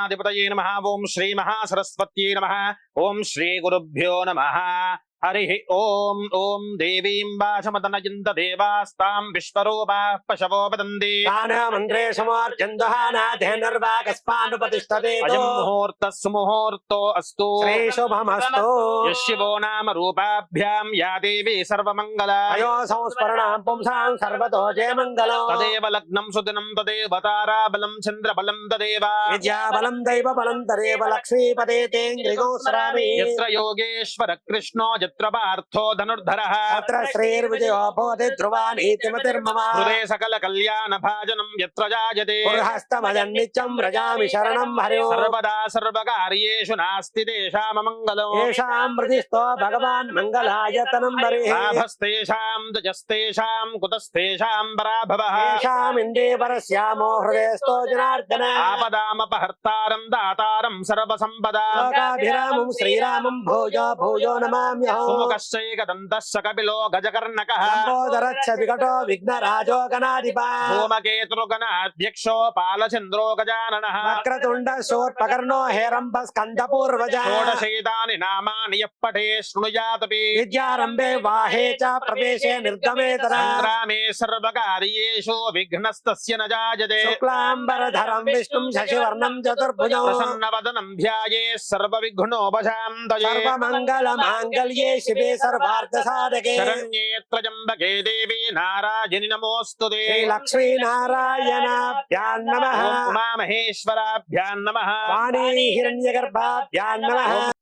गणाधिपतये नमः। ओम श्री महासरस्वत्यै नमः। ओम श्री गुरुभ्यो नमः। हरि ओम ओम देवीं वाचमतनयन्त देवास्तां विश्वरूपाः पशवो वदन्ति मंत्रे समार्जन्दहानाधेनर्वाकस्मानुपतिष्ठते अयं मुहूर्तः सुमुहूर्तो अस्तु श्री शुभमस्तु यशिवो नाम रूपाभ्यां या देवी सर्वमङ्गला अयो संस्मरणां पुंसां सर्वतो जयमङ्गलो तदेव लग्नं सुदिनं तदेव ताराबलं चन्द्रबलं तदेव विद्याबलं दैवबलं तदेव लक्ष्मीपते तेन्द्रिगो स्मरामि यत्र योगेश्वर कृष्णो यत्र पार्थो धनुर्धरः तत्र श्रीर्विजयो भवति ध्रुवानीतिमतिर्मम हृदे सकल कल्याण भाजनं यत्र जायते पुरहस्तमजन्नित्यं व्रजामि शरणं हरिओ सर्वदा सर्वकार्येषु नास्ति तेषाममङ्गलो येषां हृदिस्थो भगवान् मङ्गलायतनं बर्हिः लाभस्तेषां तजस्तेषां कुतस्तेषां पराभवः येषामिन्दीवरस्यामो हृदयस्थो जनार्दन आपदामपहर्तारं दातारं सर्वसम्पदा लोकाभिरामं श्रीरामं भूयो भूयो नमाम्यहम् सुमुखश्चैकदन्तः कपिलो गजकर्णकः लम्बोदरच्छ विकटो विघ्नराजो गणाधिपा धूमकेतुर्गणाध्यक्षो पालचन्द्रो गजाननः वक्रतुण्ड शूर्पकर्णो हेरम्ब स्कन्दपूर्वजा षोडशैतानि नामानि यः पठे शृणुयादपि विद्यारम्भे वाहे च प्रवेशे निर्गमे तदा सङ्ग्रामे सर्वकार्येषु विघ्नस्तस्य न जायते शुक्लाम्बरधरं विष्णुं शशिवर्णं चतुर्भुजं प्रसन्नवदनं ध्यायेत् सर्वविघ्नोपशान्तये सर्वमङ्गलमाङ्गल्ये शिवे सर्वार्थसाधके शरण्ये त्र्यम्बके देवी नारायणि नमोऽस्तुते श्रीलक्ष्मीनारायणाभ्यां नमः उमामहेश्वराभ्यां नमः वाणी हिरण्यगर्भाभ्यां नमः